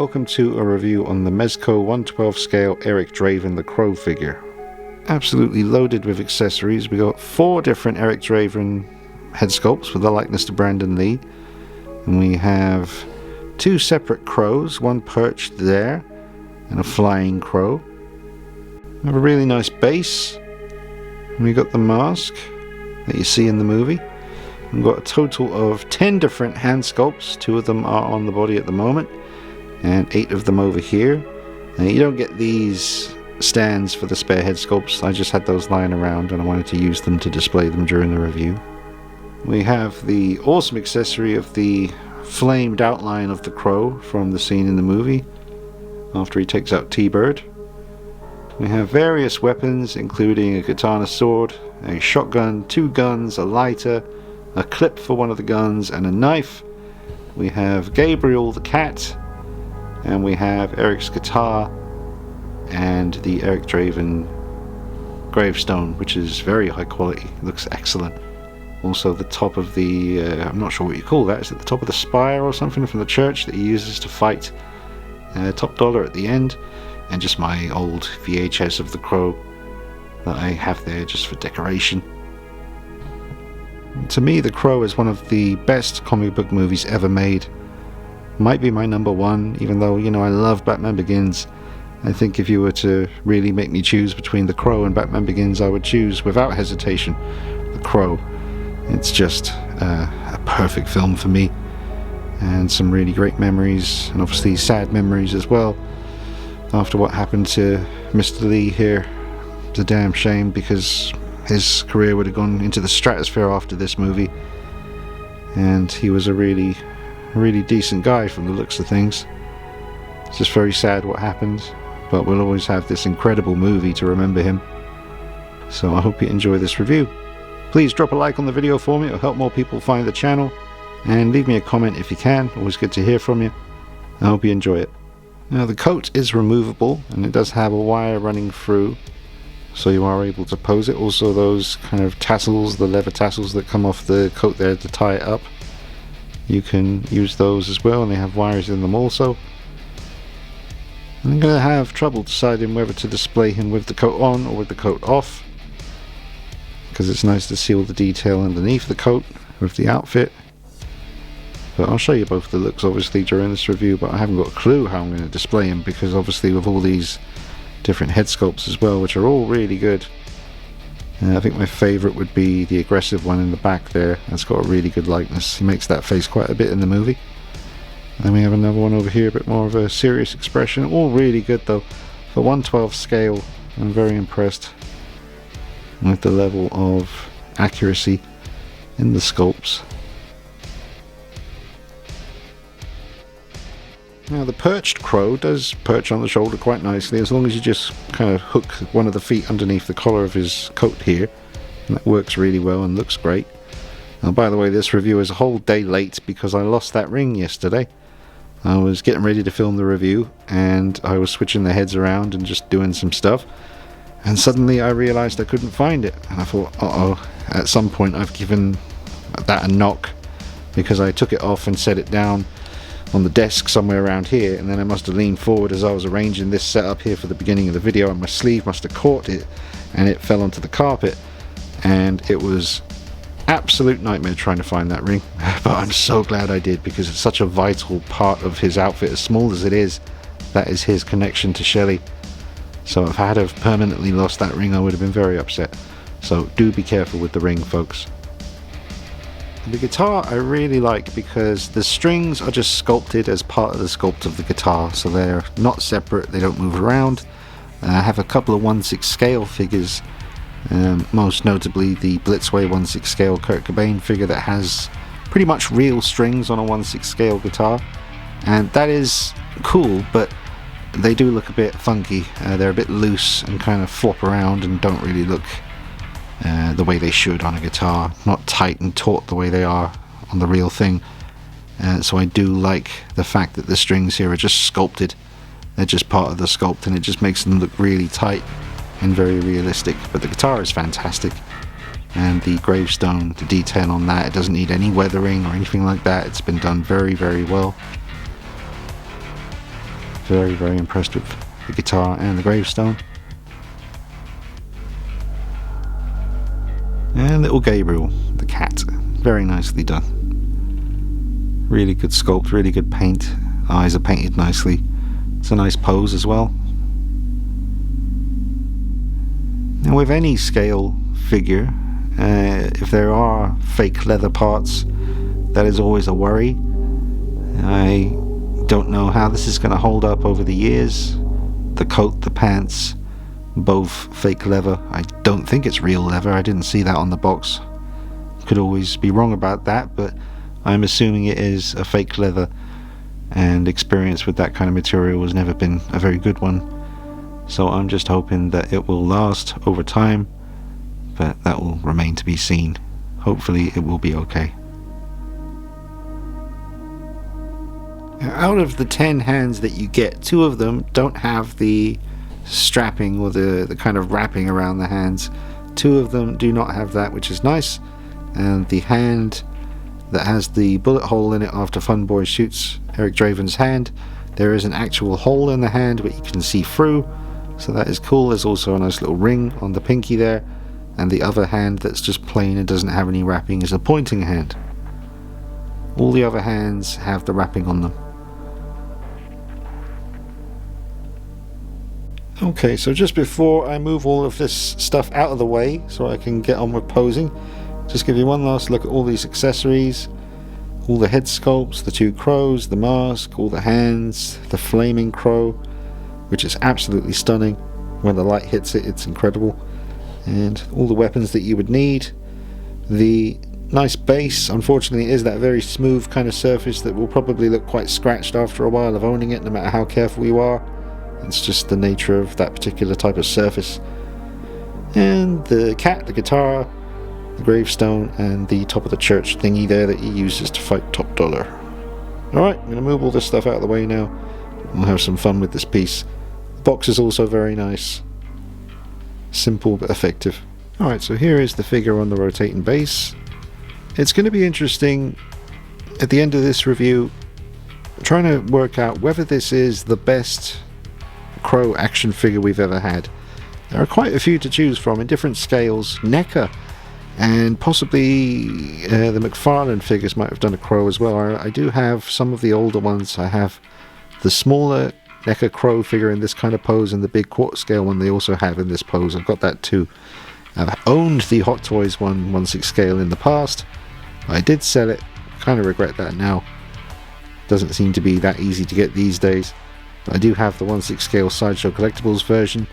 welcome to a review on the Mezco 1/12 scale Eric Draven the Crow figure. Absolutely loaded with accessories. We got 4 different Eric Draven head sculpts with the likeness to Brandon Lee. And we have 2 separate crows, one perched there and a flying crow. We have a really nice base. And we got the mask that you see in the movie. We've got a total of 10 different hand sculpts. 2 of them are on the body at the moment, and 8 of them over here. Now, you don't get these stands for the spare head sculpts. I just had those lying around and I wanted to use them to display them during the review. We have the awesome accessory of the flamed outline of the crow from the scene in the movie after he takes out T-Bird. We have various weapons, including a katana sword, a shotgun, 2 guns, a lighter, a clip for one of the guns, and a knife. We have Gabriel the cat, and we have Eric's guitar and the Eric Draven gravestone, which is very high quality. It looks excellent. Also the top of the I'm not sure what you call that. Is it the top of the spire or something from the church that he uses to fight Top Dollar at the end? And just my old VHS of the crow that I have there just for decoration. To me, The Crow is one of the best comic book movies ever made. Might be my number 1, even though, you know, I love Batman Begins. I think if you were to really make me choose between The Crow and Batman Begins, I would choose, without hesitation, The Crow. It's just a perfect film for me. And some really great memories, and obviously sad memories as well. After what happened to Mr. Lee here, it's a damn shame, because his career would have gone into the stratosphere after this movie, and he was a really decent guy from the looks of things. It's just very sad what happened, but we'll always have this incredible movie to remember him. So I hope you enjoy this review. Please drop a like on the video for me, it'll help more people find the channel, and leave me a comment if you can. Always good to hear from you. I hope you enjoy it. Now, the coat is removable, and it does have a wire running through, so you are able to pose it. Also, those kind of tassels, the leather tassels that come off the coat there to tie it up, you can use those as well, and they have wires in them also. And I'm going to have trouble deciding whether to display him with the coat on or with the coat off, because it's nice to see all the detail underneath the coat with the outfit. But I'll show you both the looks obviously during this review, but I haven't got a clue how I'm going to display him, because obviously with all these different head sculpts as well, which are all really good. I think my favourite would be the aggressive one in the back there. That's got a really good likeness. He makes that face quite a bit in the movie. And then we have another one over here, a bit more of a serious expression. All really good though. For 1/12 scale, I'm very impressed with the level of accuracy in the sculpts. Now, the perched crow does perch on the shoulder quite nicely, as long as you just kind of hook one of the feet underneath the collar of his coat here, and that works really well and looks great. Now, by the way, this review is a whole day late because I lost that ring yesterday. I was getting ready to film the review and I was switching the heads around and just doing some stuff, and suddenly I realized I couldn't find it, and I thought, uh-oh, at some point I've given that a knock, because I took it off and set it down on the desk somewhere around here, and then I must have leaned forward as I was arranging this setup here for the beginning of the video, and my sleeve must have caught it and it fell onto the carpet, and it was absolute nightmare trying to find that ring. But I'm so glad I did, because it's such a vital part of his outfit. As small as it is, that is his connection to Shelley. So if I had have permanently lost that ring, I would have been very upset. So do be careful with the ring, folks. The guitar I really like, because the strings are just sculpted as part of the sculpt of the guitar, so they're not separate, they don't move around. I have a couple of 1/6 scale figures, most notably the Blitzway 1/6 scale Kurt Cobain figure that has pretty much real strings on a 1/6 scale guitar, and that is cool, but they do look a bit funky. They're a bit loose and kind of flop around and don't really look the way they should on a guitar, not tight and taut the way they are on the real thing. So I do like the fact that the strings here are just sculpted. They're just part of the sculpt, and it just makes them look really tight and very realistic. But the guitar is fantastic, and the gravestone, the detail on that, it doesn't need any weathering or anything like that. It's been done very, very well. Very, very impressed with the guitar and the gravestone. And little Gabriel, the cat. Very nicely done. Really good sculpt, really good paint. Eyes are painted nicely. It's a nice pose as well. Now with any scale figure, if there are fake leather parts, that is always a worry. I don't know how this is going to hold up over the years. The coat, the pants, both fake leather. I don't think it's real leather. I didn't see that on the box. Could always be wrong about that, but I'm assuming it is a fake leather, and experience with that kind of material has never been a very good one. So I'm just hoping that it will last over time, but that will remain to be seen. Hopefully it will be okay. Out of the 10 hands that you get, 2 of them don't have the strapping or the kind of wrapping around the hands. 2 of them do not have that, which is nice. And the hand that has the bullet hole in it after Funboy shoots Eric Draven's hand, there is an actual hole in the hand where you can see through, so that is cool. There's also a nice little ring on the pinky there, and the other hand that's just plain and doesn't have any wrapping is a pointing hand. All the other hands have the wrapping on them. Okay, so just before I move all of this stuff out of the way so I can get on with posing, just give you one last look at all these accessories, all the head sculpts, the 2 crows, the mask, all the hands, the flaming crow, which is absolutely stunning. When the light hits it, it's incredible. And all the weapons that you would need. The nice base, unfortunately, is that very smooth kind of surface that will probably look quite scratched after a while of owning it, no matter how careful you are. It's just the nature of that particular type of surface. And the cat, the guitar, the gravestone, and the top of the church thingy there that he uses to fight Top Dollar. Alright, I'm going to move all this stuff out of the way now. We'll have some fun with this piece. The box is also very nice. Simple but effective. Alright, so here is the figure on the rotating base. It's going to be interesting at the end of this review trying to work out whether this is the best Crow action figure we've ever had. There are quite a few to choose from in different scales. NECA and possibly the McFarlane figures might have done a Crow as well. I do have some of the older ones. I have the smaller NECA Crow figure in this kind of pose and the big quarter scale one they also have in this pose. I've got that too. I've owned the Hot Toys 1/6 scale in the past. I did sell it. Kind of regret that now. Doesn't seem to be that easy to get these days. But I do have the 1/6 scale Sideshow Collectibles version.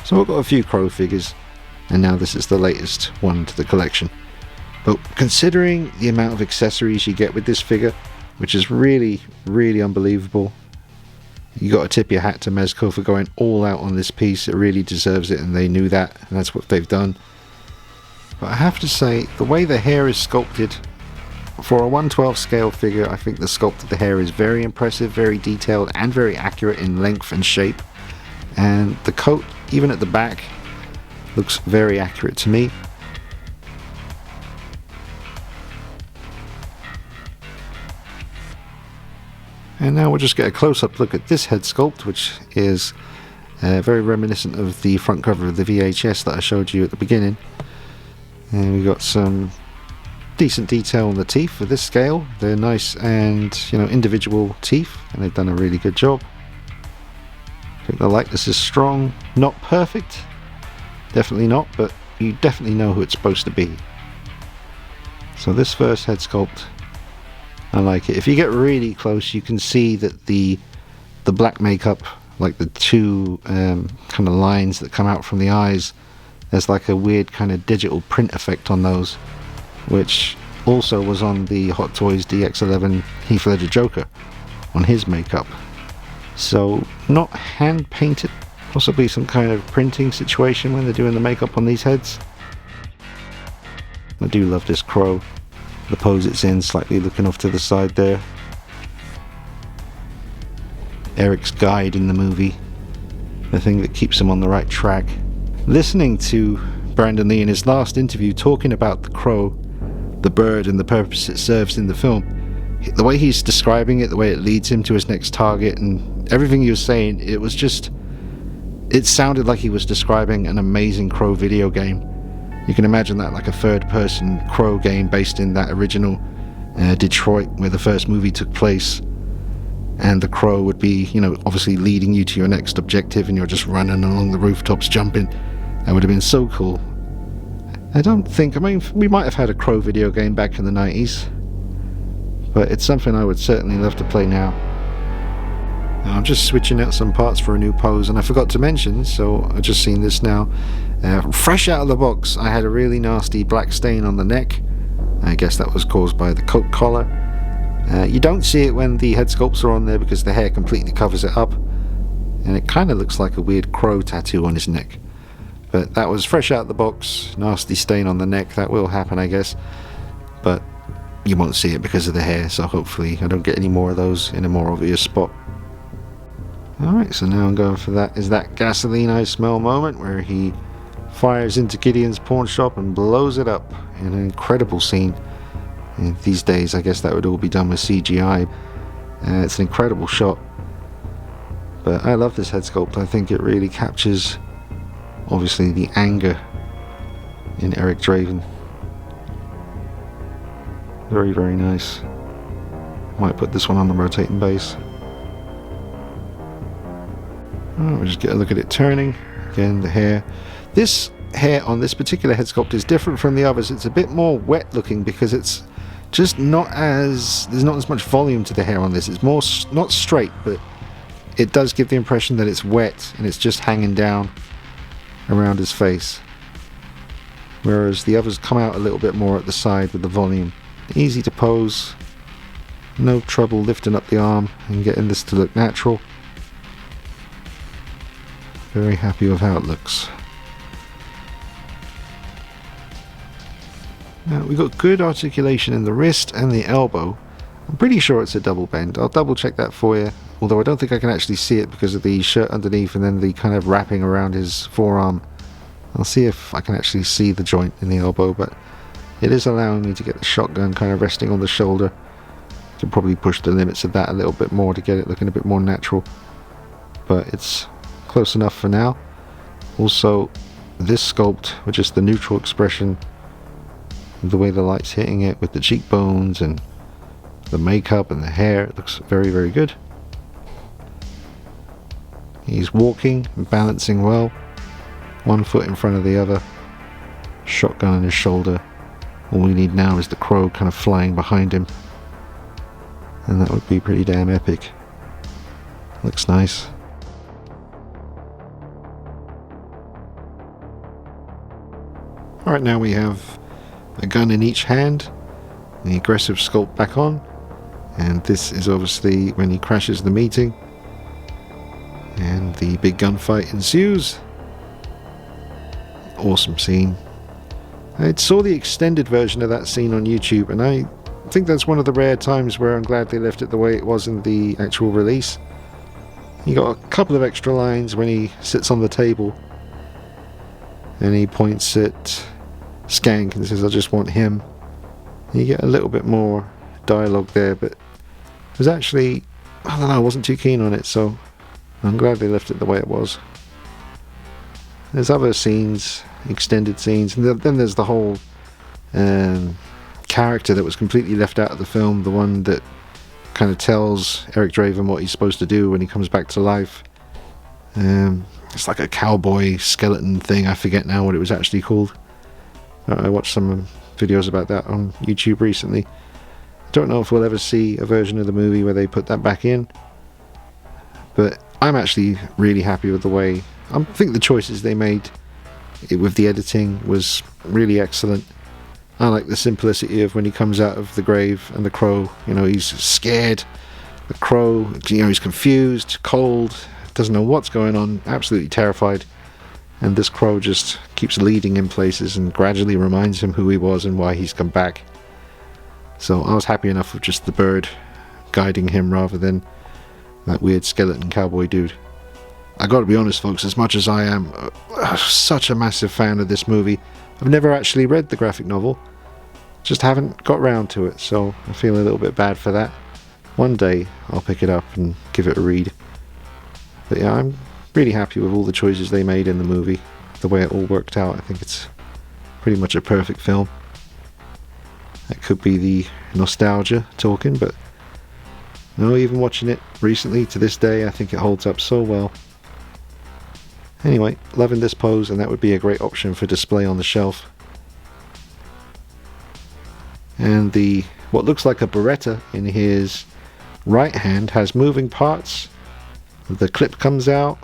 So I've got a few Crow figures. And now this is the latest one to the collection. But considering the amount of accessories you get with this figure, which is really, really unbelievable, you got to tip your hat to Mezco for going all out on this piece. It really deserves it, and they knew that, and that's what they've done. But I have to say, the way the hair is sculpted, for a 1/12 scale figure, I think the sculpt of the hair is very impressive, very detailed, and very accurate in length and shape. And the coat, even at the back, looks very accurate to me. And now we'll just get a close-up look at this head sculpt, which is very reminiscent of the front cover of the VHS that I showed you at the beginning. And we got some decent detail on the teeth for this scale. They're nice and, individual teeth, and they've done a really good job. I think the likeness is strong, not perfect, definitely not, but you definitely know who it's supposed to be. So this first head sculpt, I like it. If you get really close, you can see that the black makeup, like the 2 kind of lines that come out from the eyes, there's like a weird kind of digital print effect on those, which also was on the Hot Toys DX11 Heath Ledger Joker, on his makeup. So not hand painted, possibly some kind of printing situation when they're doing the makeup on these heads. I do love this crow. The pose it's in, slightly looking off to the side there. Eric's guide in the movie, the thing that keeps him on the right track. Listening to Brandon Lee in his last interview talking about the crow, the bird, and the purpose it serves in the film, the way he's describing it, the way it leads him to his next target, and everything he was saying, it sounded like he was describing an amazing Crow video game. You can imagine that, like a third-person Crow game based in that original Detroit, where the first movie took place. And the Crow would be, obviously leading you to your next objective, and you're just running along the rooftops, jumping. That would have been so cool. We might have had a Crow video game back in the 90s, but it's something I would certainly love to play now. I'm just switching out some parts for a new pose, and I forgot to mention, so I've just seen this now. Fresh out of the box, I had a really nasty black stain on the neck. I guess that was caused by the coat collar. You don't see it when the head sculpts are on there because the hair completely covers it up, and it kind of looks like a weird crow tattoo on his neck. But that was fresh out of the box, nasty stain on the neck. That will happen, I guess, but you won't see it because of the hair, so hopefully I don't get any more of those in a more obvious spot. Alright, so now I'm going for that gasoline I smell moment where he fires into Gideon's pawn shop and blows it up in an incredible scene. And these days I guess that would all be done with CGI. It's an incredible shot, but I love this head sculpt. I think it really captures obviously the anger in Eric Draven. Very, very nice. Might put this one on the rotating base. We'll just get a look at it turning. Again, the hair. This hair on this particular head sculpt is different from the others. It's a bit more wet looking because it's just there's not as much volume to the hair on this. It's more, not straight, but it does give the impression that it's wet and it's just hanging down around his face. Whereas the others come out a little bit more at the side with the volume. Easy to pose. No trouble lifting up the arm and getting this to look natural. Very happy with how it looks. Now we've got good articulation in the wrist and the elbow. I'm pretty sure it's a double bend. I'll double check that for you, although I don't think I can actually see it because of the shirt underneath and then the kind of wrapping around his forearm. I'll see if I can actually see the joint in the elbow, but it is allowing me to get the shotgun kind of resting on the shoulder. I can probably push the limits of that a little bit more to get it looking a bit more natural, but it's close enough for now. Also, this sculpt with just the neutral expression, the way the light's hitting it with the cheekbones and the makeup and the hair, it looks very, very good. He's walking and balancing well, one foot in front of the other, shotgun on his shoulder. All we need now is the crow kind of flying behind him, and that would be pretty damn epic. Looks nice. Alright, now we have a gun in each hand, the aggressive sculpt back on, and this is obviously when he crashes the meeting and the big gunfight ensues. Awesome scene. I saw the extended version of that scene on YouTube, and I think that's one of the rare times where I'm glad they left it the way it was in the actual release. You got a couple of extra lines when he sits on the table and he points at Skank and says, "I just want him." You get a little bit more dialogue there, but it was actually, I don't know, I wasn't too keen on it, so I'm glad they left it the way it was. There's other scenes, extended scenes, and then there's the whole character that was completely left out of the film, the one that kind of tells Eric Draven what he's supposed to do when he comes back to life. It's like a cowboy skeleton thing. I forget now what it was actually called. I watched some videos about that on YouTube recently. Don't know if we'll ever see a version of the movie where they put that back in, but I'm actually really happy with the way, I think the choices they made with the editing was really excellent. I like the simplicity of when he comes out of the grave and the crow, he's scared. The crow, he's confused, cold, doesn't know what's going on, absolutely terrified. And this crow just keeps leading him places and gradually reminds him who he was and why he's come back. So I was happy enough with just the bird guiding him rather than that weird skeleton cowboy dude. I gotta be honest, folks, as much as I am such a massive fan of this movie, I've never actually read the graphic novel. Just haven't got round to it, so I feel a little bit bad for that. One day I'll pick it up and give it a read. But yeah, I'm really happy with all the choices they made in the movie, the way it all worked out. I think it's pretty much a perfect film. That could be the nostalgia talking, but no, even watching it recently to this day, I think it holds up so well. Anyway, loving this pose, and that would be a great option for display on the shelf. And the what looks like a Beretta in his right hand has moving parts. The clip comes out.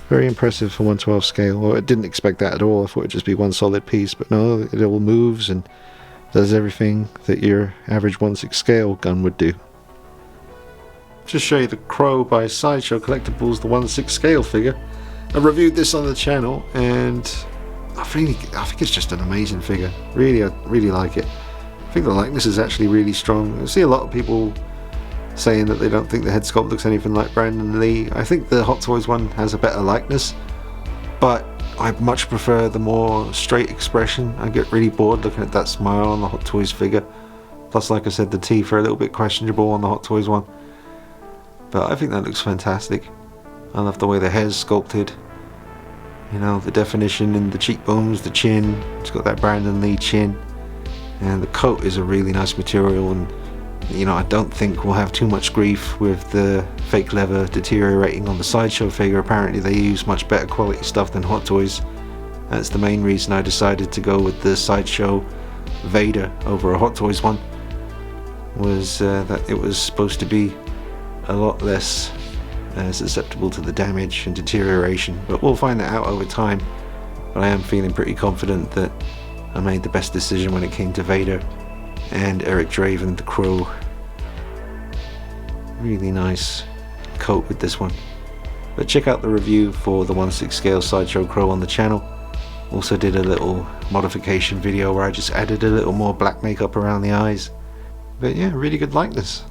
Very impressive for 1/12 scale. Well, I didn't expect that at all. I thought it'd just be one solid piece, but no, it all moves and does everything that your average 1/6 scale gun would do. Just show you the Crow by Sideshow Collectibles, the 1/6 scale figure. I reviewed this on the channel, and I think it's just an amazing figure. Really, I really like it. I think the likeness is actually really strong. I see a lot of people saying that they don't think the head sculpt looks anything like Brandon Lee. I think the Hot Toys one has a better likeness, but I much prefer the more straight expression. I get really bored looking at that smile on the Hot Toys figure. Plus, like I said, the teeth are a little bit questionable on the Hot Toys one. But I think that looks fantastic. I love the way the hair's sculpted. You know, the definition in the cheekbones, the chin. It's got that Brandon Lee chin. And the coat is a really nice material, and you know, I don't think we'll have too much grief with the fake leather deteriorating on the Sideshow figure. Apparently they use much better quality stuff than Hot Toys. That's the main reason I decided to go with the Sideshow Vader over a Hot Toys one, was that it was supposed to be a lot less susceptible to the damage and deterioration. But we'll find that out over time. But I am feeling pretty confident that I made the best decision when it came to Vader and Eric Draven, the Crow. Really nice coat with this one. But check out the review for the 1/6 scale Sideshow Crow on the channel. Also did a little modification video where I just added a little more black makeup around the eyes. But yeah, really good likeness.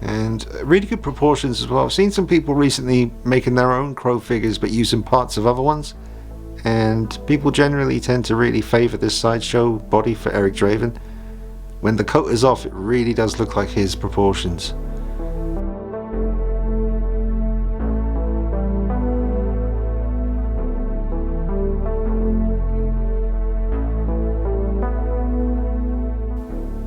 And really good proportions as well. I've seen some people recently making their own Crow figures but using parts of other ones. And people generally tend to really favour this Sideshow body for Eric Draven. When the coat is off, it really does look like his proportions.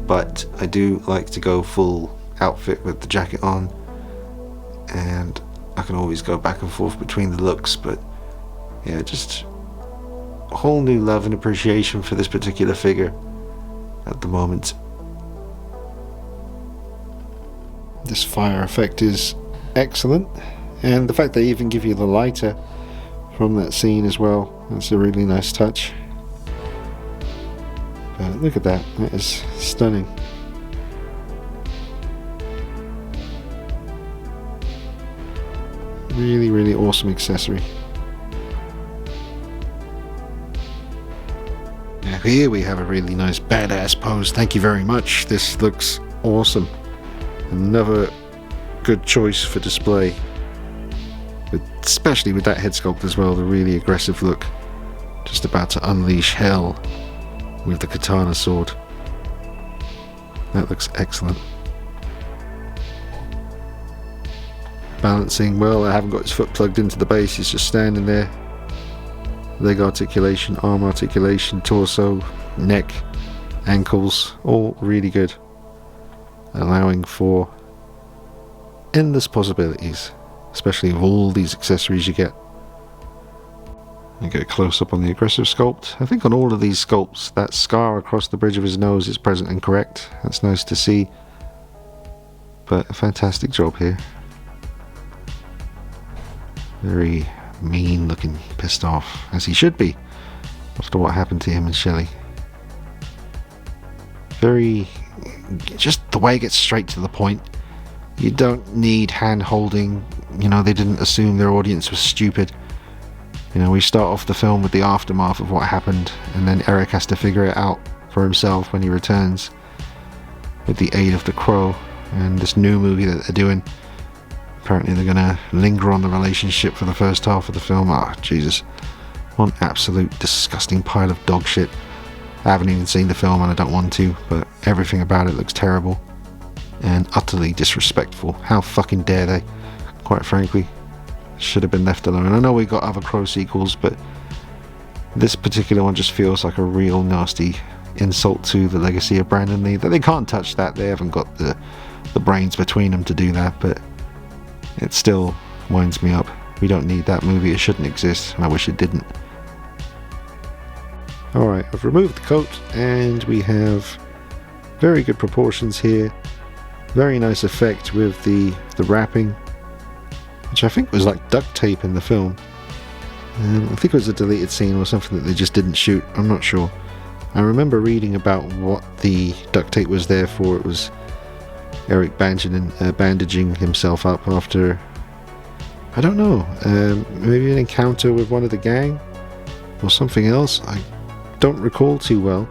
But I do like to go full outfit with the jacket on, and I can always go back and forth between the looks, but yeah, just a whole new love and appreciation for this particular figure at the moment. This fire effect is excellent, and the fact they even give you the lighter from that scene as well, that's a really nice touch. But look at that, that is stunning. Really, really awesome accessory. Now here we have a really nice badass pose. Thank you very much. This looks awesome. Another good choice for display, but especially with that head sculpt as well, the really aggressive look. Just about to unleash hell with the katana sword. That looks excellent. Balancing well. I haven't got his foot plugged into the base, he's just standing there. Leg articulation, arm articulation, torso, neck, ankles, all really good, allowing for endless possibilities, especially with all these accessories you get. I get a close up on the aggressive sculpt. I think on all of these sculpts that scar across the bridge of his nose is present and correct. That's nice to see, but a fantastic job here. Very mean looking, pissed off, as he should be after what happened to him and Shelley. Very, just the way it gets straight to the point. You don't need hand holding. You know, they didn't assume their audience was stupid. You know, we start off the film with the aftermath of what happened, and then Eric has to figure it out for himself when he returns with the aid of the Crow and this new movie that they're doing. Apparently they're going to linger on the relationship for the first half of the film. Ah, Jesus. One absolute disgusting pile of dog shit. I haven't even seen the film and I don't want to, but everything about it looks terrible. and utterly disrespectful. How fucking dare they? Quite frankly, should have been left alone. I know we got other Crow sequels, but this particular one just feels like a real nasty insult to the legacy of Brandon Lee. That they can't touch that. They haven't got the brains between them to do that, but it still winds me up. We don't need that movie. It shouldn't exist, and I wish it didn't. Alright, I've removed the coat, and we have very good proportions here. Very nice effect with the wrapping, which I think was like duct tape in the film. I think it was a deleted scene or something that they just didn't shoot. I'm not sure. I remember reading about what the duct tape was there for. It was Eric bandaging himself up after, I don't know, maybe an encounter with one of the gang or something else. I don't recall too well.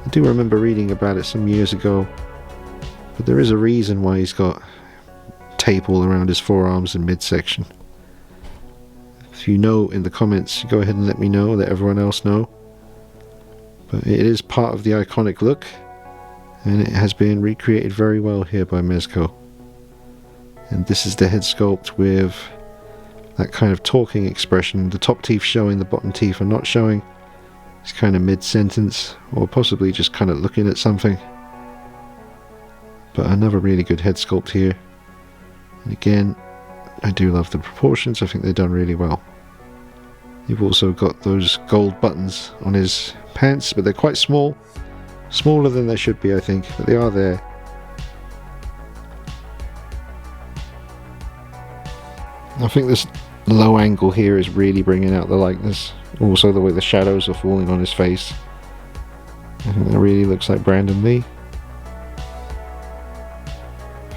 I do remember reading about it some years ago, but there is a reason why he's got tape all around his forearms and midsection. If you know in the comments, go ahead and let me know, let everyone else know. But it is part of the iconic look, and it has been recreated very well here by Mezco. And this is the head sculpt with that kind of talking expression, the top teeth showing, the bottom teeth are not showing. It's kind of mid-sentence, or possibly just kind of looking at something. But another really good head sculpt here. And again, I do love the proportions. I think they've done really well. You've also got those gold buttons on his pants, but they're quite small. Smaller than they should be, I think, but they are there. I think this low angle here is really bringing out the likeness. Also the way the shadows are falling on his face. I think that really looks like Brandon Lee.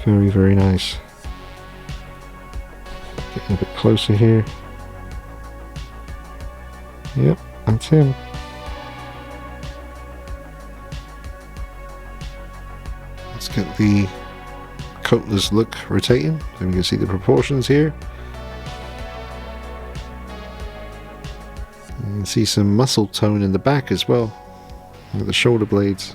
Very, very nice. Getting a bit closer here. Yep, that's him. Let's get the Coatless look rotating so we can see the proportions here. You can see some muscle tone in the back as well, with the shoulder blades.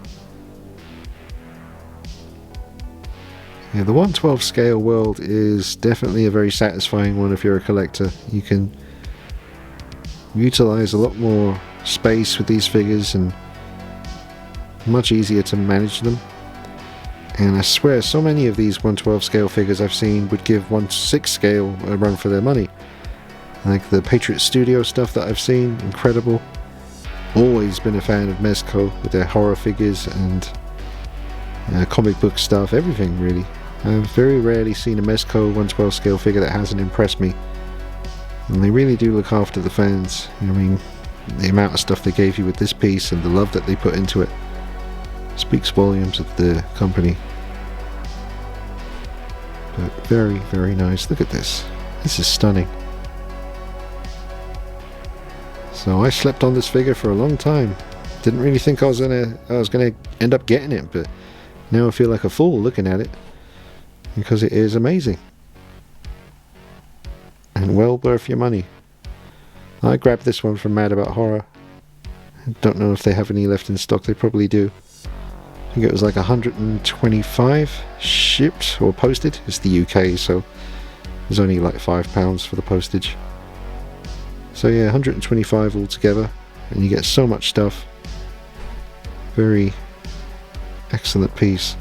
Yeah, the 1/12 scale world is definitely a very satisfying one if you're a collector. You can utilize a lot more space with these figures and much easier to manage them. And I swear so many of these 1/12 scale figures I've seen would give 1/6 scale a run for their money. Like the Patriot Studio stuff that I've seen, incredible. Always been a fan of Mezco with their horror figures and comic book stuff, everything really. I've very rarely seen a Mezco 1/12 scale figure that hasn't impressed me. And they really do look after the fans. I mean, the amount of stuff they gave you with this piece and the love that they put into it speaks volumes of the company. But very, very nice. Look at this. This is stunning. So I slept on this figure for a long time. Didn't really think I was gonna end up getting it, but now I feel like a fool looking at it because it is amazing and well worth your money. I grabbed this one from Mad About Horror. I don't know if they have any left in stock. They probably do. I think it was like 125 shipped or posted. It's the UK, so there's only like £5 for the postage. So yeah, 125 altogether, and you get so much stuff. Very excellent piece.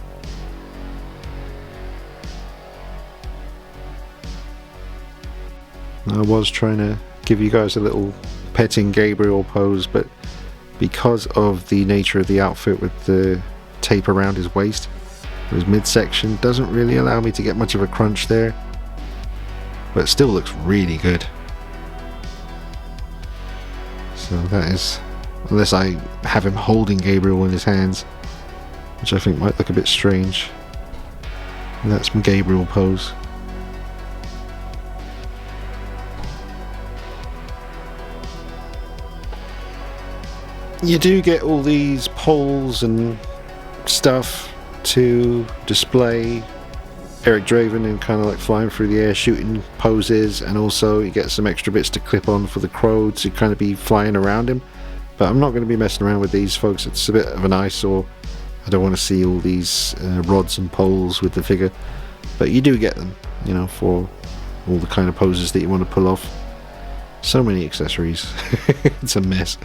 I was trying to give you guys a little petting Gabriel pose, but because of the nature of the outfit with the tape around his waist, his midsection doesn't really allow me to get much of a crunch there, but it still looks really good. So that is, unless I have him holding Gabriel in his hands, which I think might look a bit strange. And that's my Gabriel pose. You do get all these poles and stuff to display Eric Draven and kind of like flying through the air shooting poses, and also you get some extra bits to clip on for the Crow to kind of be flying around him. But I'm not going to be messing around with these, folks. It's a bit of an eyesore. I don't want to see all these rods and poles with the figure, but you do get them, you know, for all the kind of poses that you want to pull off. So many accessories. It's a mess.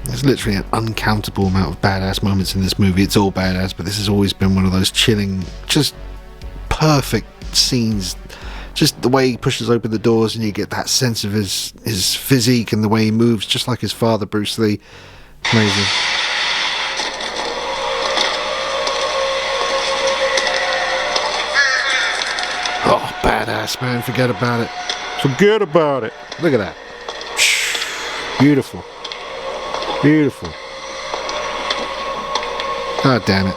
There's literally an uncountable amount of badass moments in this movie. It's all badass, but this has always been one of those chilling, just perfect scenes. Just the way he pushes open the doors and you get that sense of his physique and the way he moves, just like his father, Bruce Lee. Amazing. Oh, badass, man. Forget about it. Forget about it. Look at that. Beautiful. Beautiful. God damn it.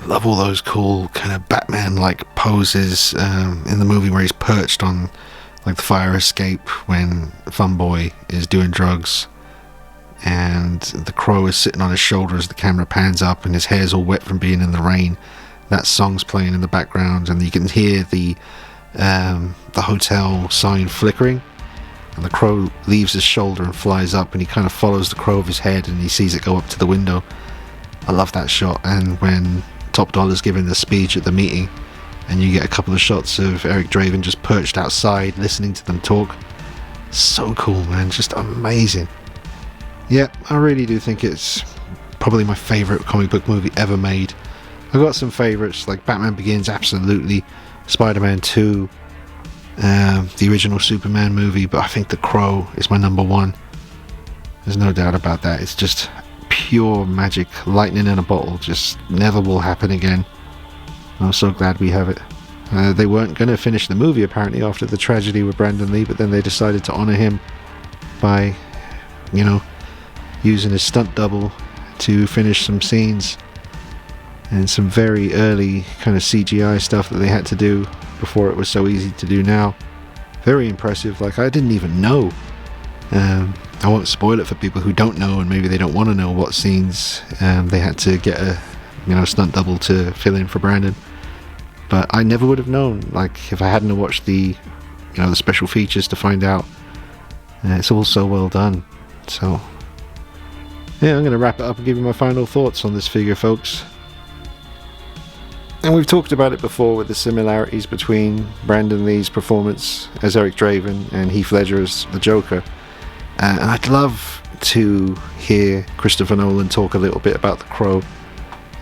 Love all those cool kind of Batman-like poses in the movie where he's perched on like the fire escape when Funboy is doing drugs and the Crow is sitting on his shoulder as the camera pans up and his hair's all wet from being in the rain. That song's playing in the background and you can hear the hotel sign flickering, and the Crow leaves his shoulder and flies up, and he kind of follows the crow of his head and he sees it go up to the window. I love that shot. And when Top Dollar's giving the speech at the meeting and you get a couple of shots of Eric Draven just perched outside listening to them talk, so cool, man. Just amazing. Yeah, I really do think it's probably my favourite comic book movie ever made. I've got some favourites like Batman Begins, absolutely, Spider-Man 2, the original Superman movie, but I think The Crow is my number one. There's no doubt about that. It's just pure magic, lightning in a bottle, just never will happen again. I'm so glad we have it. They weren't going to finish the movie apparently after the tragedy with Brandon Lee, but then they decided to honour him by, you know, using his stunt double to finish some scenes and some very early kind of CGI stuff that they had to do before it was so easy to do now. Very impressive. Like, I didn't even know. I won't spoil it for people who don't know and maybe they don't want to know what scenes they had to get a, you know, stunt double to fill in for Brandon. But I never would have known, like, if I hadn't watched the, you know, the special features to find out. It's all so well done. So yeah, I'm going to wrap it up and give you my final thoughts on this figure, folks. And we've talked about it before with the similarities between Brandon Lee's performance as Eric Draven and Heath Ledger as the Joker. And I'd love to hear Christopher Nolan talk a little bit about The Crow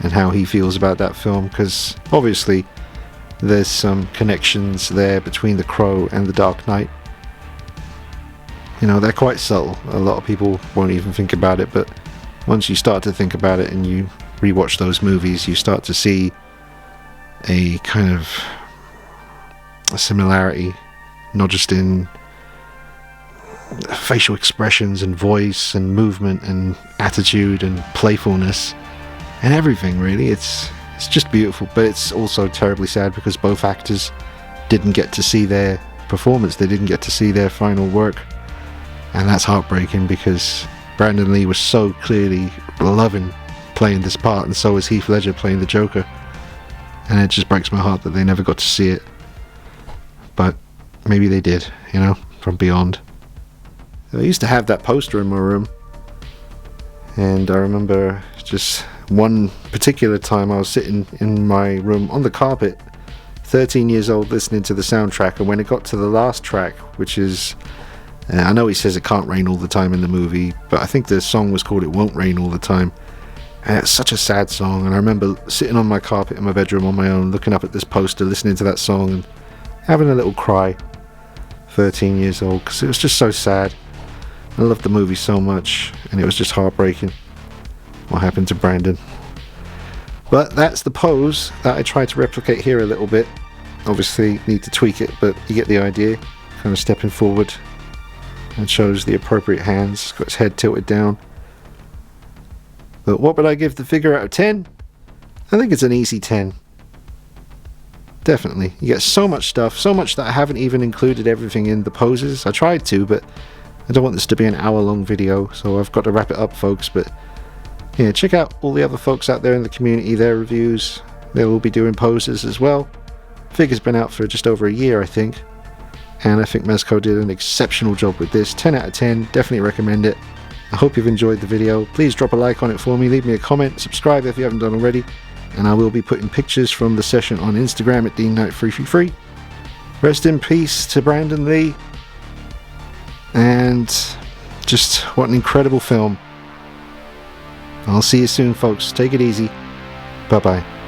and how he feels about that film, because obviously there's some connections there between The Crow and The Dark Knight. You know, they're quite subtle. A lot of people won't even think about it, but once you start to think about it and you rewatch those movies, you start to see a kind of a similarity, not just in facial expressions and voice and movement and attitude and playfulness and everything, really. It's just beautiful, but it's also terribly sad because both actors didn't get to see their performance. They didn't get to see their final work, and that's heartbreaking because Brandon Lee was so clearly loving playing this part, and so was Heath Ledger playing the Joker. And it just breaks my heart that they never got to see it. But maybe they did, you know, from beyond. I used to have that poster in my room. And I remember just one particular time I was sitting in my room on the carpet, 13 years old, listening to the soundtrack. And when it got to the last track, which is, I know he says it can't rain all the time in the movie, but I think the song was called It Won't Rain All the Time. And it's such a sad song, and I remember sitting on my carpet in my bedroom on my own, looking up at this poster, listening to that song and having a little cry. 13 years old, because it was just so sad. I loved the movie so much, and it was just heartbreaking what happened to Brandon. But that's the pose that I tried to replicate here a little bit. Obviously need to tweak it, but you get the idea. Kind of stepping forward and shows the appropriate hands, got his head tilted down. But what would I give the figure out of 10? I think it's an easy 10. Definitely. You get so much stuff, so much that I haven't even included everything in the poses. I tried to, but I don't want this to be an hour-long video, so I've got to wrap it up, folks. But yeah, check out all the other folks out there in the community, their reviews. They will be doing poses as well. Figure's been out for just over a year, I think. And I think Mezco did an exceptional job with this. 10 out of 10. Definitely recommend it. I hope you've enjoyed the video. Please drop a like on it for me, leave me a comment, subscribe if you haven't done already, and I will be putting pictures from the session on Instagram at DeanKnight333. Rest in peace to Brandon Lee, and just what an incredible film. I'll see you soon, folks. Take it easy. Bye bye.